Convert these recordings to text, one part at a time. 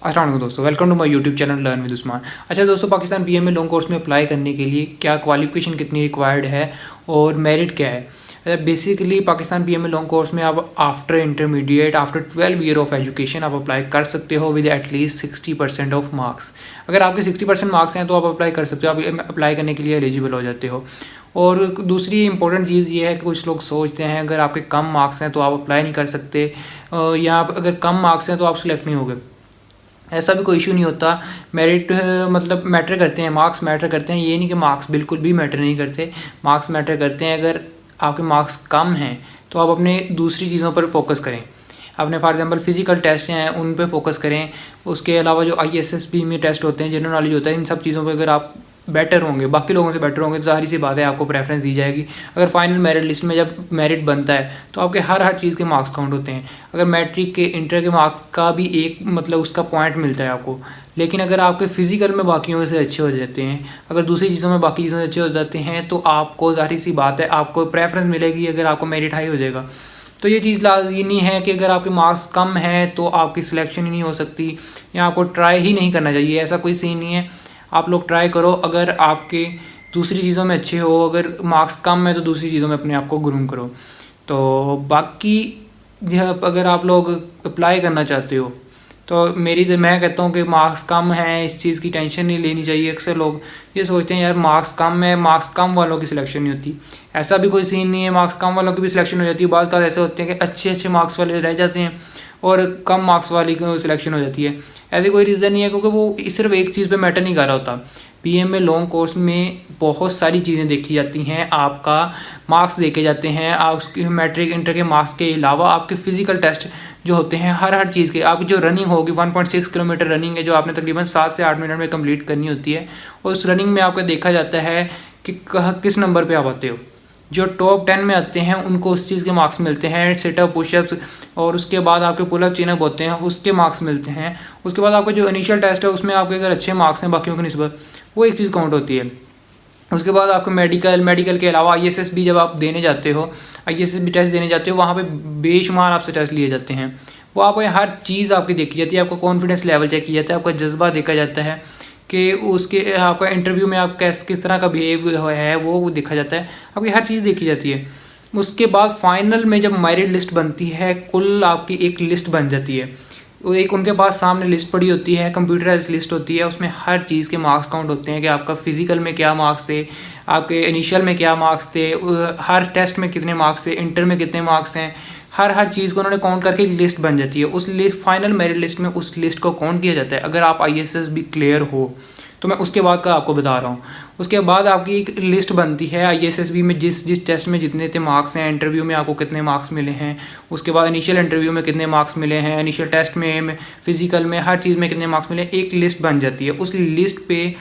अस्सलाम वालेकुम दोस्तों, welcome to my YouTube channel learn with Usman. अच्छा दोस्तों, पाकिस्तान पीएम में लॉन्ग कोर्स में अप्लाई करने के लिए क्या क्वालिफिकेशन कितनी रिक्वायर्ड है और मेरिट क्या है। बेसिकली पाकिस्तान पीएम में लॉन्ग कोर्स में आप after intermediate after 12 year of education आप अप्लाई कर सकते हो विद एटलीस्ट 60% ऑफ मार्क्स। अगर आपके 60% मार्क्स हैं तो आप अप्लाई कर सकते हो, आप अप्लाई करने के लिए एलिजिबल हो जाते हो। और दूसरी इंपॉर्टेंट चीज़ ये है कि कुछ लोग सोचते हैं अगर आपके कम मार्क्स हैं तो आप अप्लाई नहीं कर सकते, या अगर कम मार्क्स हैं तो आप सिलेक्ट नहीं होगे। ऐसा भी कोई इशू नहीं होता। मेरिट मतलब मैटर करते हैं, मार्क्स मैटर करते हैं, ये नहीं कि मार्क्स बिल्कुल भी मैटर नहीं करते। मार्क्स मैटर करते हैं। अगर आपके मार्क्स कम हैं तो आप अपने दूसरी चीज़ों पर फोकस करें। अपने फॉर एग्जांपल फिजिकल टेस्ट हैं उन पे फोकस करें। उसके अलावा जो ISSB में टेस्ट होते हैं, जनरल नॉलेज होता है, इन सब चीज़ों पे अगर आप बेटर होंगे, बाकी लोगों से बेटर होंगे तो ज़ाहिर सी बात है आपको प्रेफरेंस दी जाएगी। अगर फाइनल मेरिट लिस्ट में जब मेरिट बनता है तो आपके हर चीज़ के मार्क्स काउंट होते हैं। अगर मैट्रिक के इंटर के मार्क्स का भी एक मतलब उसका पॉइंट मिलता है आपको, लेकिन अगर आपके फिजिकल में बाकियों से अच्छे हो जाते हैं, अगर दूसरी चीज़ों में बाकी चीज़ों से अच्छे हो जाते हैं तो आपको ज़ाहिर सी बात है आपको प्रेफरेंस मिलेगी अगर आपको मेरिट हाई हो जाएगा। तो ये चीज़ लाज़मी है कि अगर आपके मार्क्स कम हैं तो आपकी सिलेक्शन ही नहीं हो सकती, या आपको ट्राई ही नहीं करना चाहिए। ऐसा कोई सीन नहीं है, आप लोग ट्राई करो। अगर आपके दूसरी चीज़ों में अच्छे हो, अगर मार्क्स कम है तो दूसरी चीज़ों में अपने आप को ग्रूम करो। तो बाकी अगर आप लोग अप्लाई करना चाहते हो तो मैं कहता हूँ कि मार्क्स कम हैं, इस चीज़ की टेंशन नहीं लेनी चाहिए। अक्सर लोग ये सोचते हैं यार मार्क्स कम है, मार्क्स कम वालों की सिलेक्शन नहीं होती। ऐसा भी कोई सीन नहीं है, मार्क्स कम वालों की भी सिलेक्शन हो जाती है। बाज़ ऐसे होते हैं कि अच्छे मार्क्स वाले रह जाते हैं और कम मार्क्स वाली की सिलेक्शन हो जाती है। ऐसे कोई रीज़न नहीं है, क्योंकि वो सिर्फ एक चीज़ पे मैटर नहीं कर रहा होता। पीएम में लॉन्ग कोर्स में बहुत सारी चीज़ें देखी जाती हैं। आपका मार्क्स देखे जाते हैं, आप उसके मैट्रिक इंटर के मार्क्स के अलावा आपके फिजिकल टेस्ट जो होते हैं हर चीज़ के। आपकी जो रनिंग होगी 1.6 किलोमीटर रनिंग है जो आपने तकरीबन 7 से 8 मिनट में कंप्लीट करनी होती है, और उस रनिंग में आपको देखा जाता है कि किस नंबर पे आप आते हो। जो टॉप 10 में आते हैं उनको उस चीज़ के मार्क्स मिलते हैं, सिटअप पुशअप्स, और उसके बाद आपके पुलअप चिनअप होते हैं उसके मार्क्स मिलते हैं। उसके बाद आपका जो इनिशियल टेस्ट है उसमें आपके अगर अच्छे मार्क्स हैं बाकियों की निस्बत, वो एक चीज़ काउंट होती है। उसके बाद आपको मेडिकल के अलावा ISSB जब आप देने जाते हो, ISSB टेस्ट देने जाते हो, वहाँ पे बेशुमार आपसे टेस्ट लिए जाते हैं। वो आपको हर चीज़ आपकी देखी जाती है, आपका कॉन्फिडेंस लेवल चेक किया जाता है, आपका जज्बा देखा जाता है कि उसके आपका इंटरव्यू में आप किस तरह का बिहेव है वो देखा जाता है, आपकी हर चीज़ देखी जाती है। उसके बाद फाइनल में जब मेरिट लिस्ट बनती है, कुल आपकी एक लिस्ट बन जाती है। एक उनके पास सामने लिस्ट पड़ी होती है, कंप्यूटराइज लिस्ट होती है, उसमें हर चीज़ के मार्क्स काउंट होते हैं कि आपका फिजिकल में क्या मार्क्स थे, आपके इनिशियल में क्या मार्क्स थे, हर टेस्ट में कितने मार्क्स थे, इंटर में कितने मार्क्स हैं, हर चीज़ को उन्होंने काउंट करके एक लिस्ट बन जाती है। उस लिस्ट फाइनल मेरिट लिस्ट में उस लिस्ट को काउंट किया जाता है। अगर आप ISSB क्लियर हो तो मैं उसके बाद का आपको बता रहा हूँ। उसके बाद आपकी एक लिस्ट बनती है ISSB में जिस टेस्ट में जितने मार्क्स हैं, इंटरव्यू में आपको कितने मार्क्स मिले हैं, उसके बाद इनिशियल इंटरव्यू में कितने मार्क्स मिले हैं, इनिशियल टेस्ट में फिजिकल में हर चीज़ में कितने मार्क्स मिले, एक लिस्ट बन जाती है। उस लिस्ट पे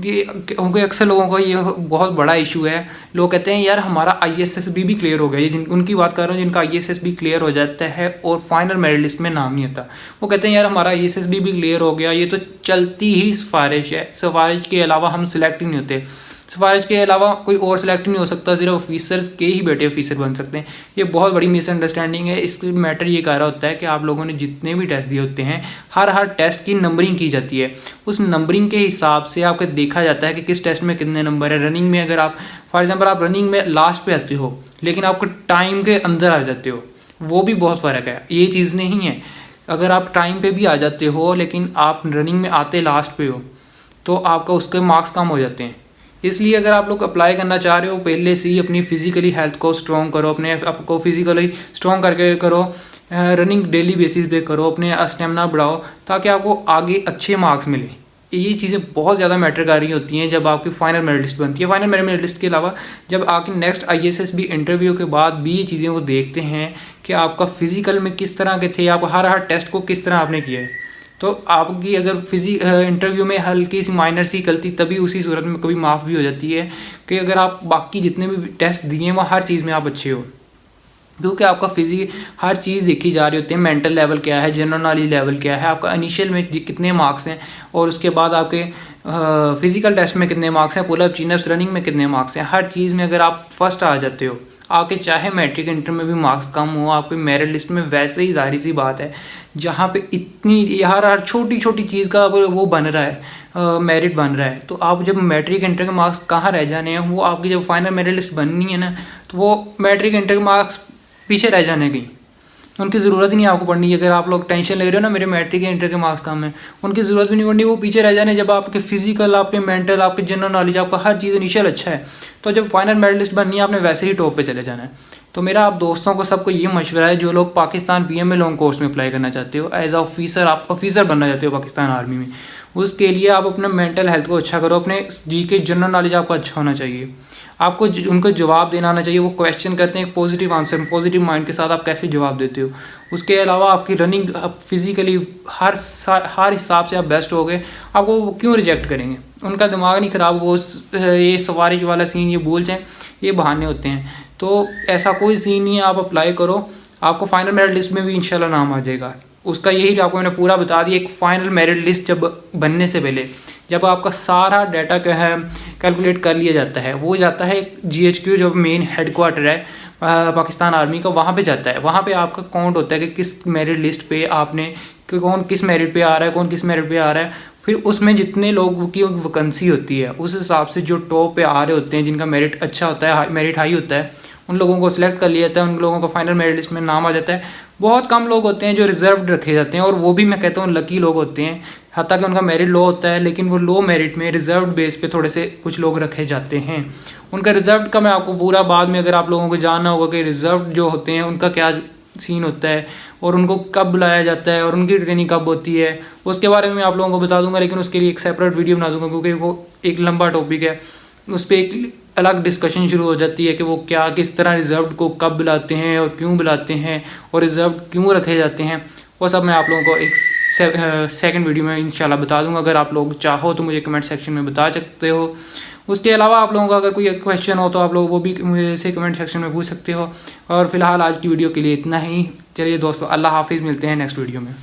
ये क्योंकि अक्सर लोगों का ये बहुत बड़ा इशू है, लोग कहते हैं यार हमारा ISSB भी क्लियर हो गया। ये उनकी बात कर रहा हूँ जिनका ISSB क्लियर हो जाता है और फाइनल मेरिट लिस्ट में नाम नहीं आता। वो कहते हैं यार हमारा ISSB भी क्लियर हो गया, ये तो चलती ही सिफारिश है, सिफारिश के अलावा हम सिलेक्ट ही नहीं होते, सिफारिश के अलावा कोई और सिलेक्ट नहीं हो सकता, सिर्फ ऑफिसर्स के ही बेटे ऑफिसर बन सकते हैं। ये बहुत बड़ी मिसअंडरस्टैंडिंग है। इसका मैटर ये कह रहा होता है कि आप लोगों ने जितने भी टेस्ट दिए होते हैं हर टेस्ट की नंबरिंग की जाती है। उस नंबरिंग के हिसाब से आपको देखा जाता है कि किस टेस्ट में कितने नंबर है। रनिंग में अगर आप फॉर एग्जाम्पल आप रनिंग में लास्ट पे आते हो लेकिन आपको टाइम के अंदर आ जाते हो, वो भी बहुत फ़र्क है। ये चीज़ नहीं है, अगर आप टाइम पे भी आ जाते हो लेकिन आप रनिंग में आते लास्ट पे हो तो आपका उसके मार्क्स कम हो जाते हैं। इसलिए अगर आप लोग अप्लाई करना चाह रहे हो पहले से ही अपनी फिजिकली हेल्थ को स्ट्रॉन्ग करो, अपने आपको फिजिकली स्ट्रॉन्ग करके करो, रनिंग डेली बेसिस पे करो, अपने स्टेमिना बढ़ाओ ताकि आपको आगे अच्छे मार्क्स मिले। ये चीज़ें बहुत ज़्यादा मैटर कर रही होती हैं जब आपकी फाइनल मेरिट लिस्ट बनती है। फाइनल मेरिट लिस्ट के अलावा जब आपकी नेक्स्ट ISSB इंटरव्यू के बाद भी ये चीज़ें वो देखते हैं कि आपका फिजिकल में किस तरह के थे, आप हर टेस्ट को किस तरह आपने किया है। तो आपकी अगर इंटरव्यू में हल्की सी माइनर सी गलती तभी उसी सूरत में कभी माफ़ भी हो जाती है कि अगर आप बाकी जितने भी टेस्ट दिए हैं वो हर चीज़ में आप अच्छे हो, क्योंकि आपका हर चीज़ देखी जा रही होती है। मेंटल लेवल क्या है, जनरल नॉलेज लेवल क्या है, आपका इनिशियल में कितने मार्क्स हैं, और उसके बाद आपके फिजिकल टेस्ट में कितने मार्क्स हैं, पुलअप चिनअप्स रनिंग में कितने मार्क्स हैं। हर चीज़ में अगर आप फर्स्ट आ जाते हो, आपके चाहे मैट्रिक इंटर में भी मार्क्स कम हो, आपके मेरिट लिस्ट में वैसे ही जाहिर सी बात है जहाँ पे इतनी हर छोटी छोटी चीज़ का वो बन रहा है, मेरिट बन रहा है। तो आप जब मैट्रिक इंटर के मार्क्स कहाँ रह जाने हैं, वो आपकी जब फाइनल मेरिट लिस्ट बननी है ना, तो वो मैट्रिक इंटर के मार्क्स पीछे रह जाने की उनकी ज़रूरत ही नहीं आपको पड़नी है। अगर आप लोग टेंशन ले रहे हो ना मेरे मैट्रिक के इंटर के मार्क्स कम है, उनकी ज़रूरत भी नहीं पड़नी, वो पीछे रह जाने। जब आपके फिजिकल, आपके मेंटल, आपके जनरल नॉलेज, आपका हर चीज़ इनिशियल अच्छा है, तो जब फाइनल मेरिट लिस्ट बननी है आपने वैसे ही टॉप पे चले जाना है। तो मेरा आप दोस्तों को सबको ये मशवरा है, जो लोग पाकिस्तान बीएमए लॉन्ग कोर्स में अप्लाई करना चाहते हो, एज ऑफिसर, आप ऑफिसर बनना चाहते हो पाकिस्तान आर्मी में, उसके लिए आप अपने मेंटल हेल्थ को अच्छा करो, अपने जीके जनरल नॉलेज आपका अच्छा होना चाहिए, आपको उनको जवाब देना आना चाहिए। वो क्वेश्चन करते हैं एक पॉजिटिव आंसर, पॉजिटिव माइंड के साथ आप कैसे जवाब देते हो। उसके अलावा आपकी रनिंग, फिजिकली हर हिसाब से आप बेस्ट हो गए, आपको वो क्यों रिजेक्ट करेंगे। उनका दिमाग नहीं ख़राब, वो ये सवारी वाला सीन ये भूल जाएँ, ये बहाने होते हैं। तो ऐसा कोई सीन नहीं है, आप अप्लाई करो, आपको फाइनल मेरिट लिस्ट में भी इंशाल्लाह नाम आ जाएगा। उसका यही आपको मैंने पूरा बता दिया। एक फाइनल मेरिट लिस्ट जब बनने से पहले, जब आपका सारा डाटा क्या है कैलकुलेट कर लिया जाता है, वो जाता है GHQ जो मेन हेडक्वार्टर है पाकिस्तान आर्मी का, वहाँ पे जाता है। वहाँ पे आपका काउंट होता है कि किस मेरिट लिस्ट पे आपने, कि कौन किस मेरिट पे आ रहा है, कौन किस मेरिट पे आ रहा है। फिर उसमें जितने लोगों की वैकेंसी होती है, उस हिसाब से जो टॉप पे आ रहे होते हैं, जिनका मेरिट अच्छा होता है, मेरिट हाई होता है, उन लोगों को सिलेक्ट कर लिया जाता है, उन लोगों का फाइनल मेरिट लिस्ट में नाम आ जाता है। बहुत कम लोग होते हैं जो रिजर्व्ड रखे जाते हैं, और वो भी मैं कहता हूँ लकी लोग होते हैं, हत्ता कि उनका मेरिट लो होता है, लेकिन वो लो मेरिट में रिजर्व्ड बेस पे थोड़े से कुछ लोग रखे जाते हैं। उनका रिजर्व्ड का मैं आपको पूरा बाद में, अगर आप लोगों को जानना होगा कि रिजर्व्ड जो होते हैं उनका क्या सीन होता है और उनको कब बुलाया जाता है और उनकी ट्रेनिंग कब होती है, उसके बारे में मैं आप लोगों को बता दूंगा। लेकिन उसके लिए एक सेपरेट वीडियो बना दूंगा, क्योंकि वो एक लंबा टॉपिक है, उस पर एक अलग डिस्कशन शुरू हो जाती है कि वो क्या, किस तरह रिजर्व्ड को कब बुलाते हैं और क्यों बुलाते हैं, और रिजर्व्ड क्यों रखे जाते हैं। वो सब मैं आप लोगों को एक सेकंड वीडियो में इंशाल्लाह बता दूंगा। अगर आप लोग चाहो तो मुझे कमेंट सेक्शन में बता सकते हो। उसके अलावा आप लोगों का अगर कोई क्वेश्चन हो तो आप लोग वो भी मुझे से कमेंट सेक्शन में पूछ सकते हो। और फिलहाल आज की वीडियो के लिए इतना ही। चलिए दोस्तों, अल्लाह हाफिज़, मिलते हैं नेक्स्ट वीडियो में।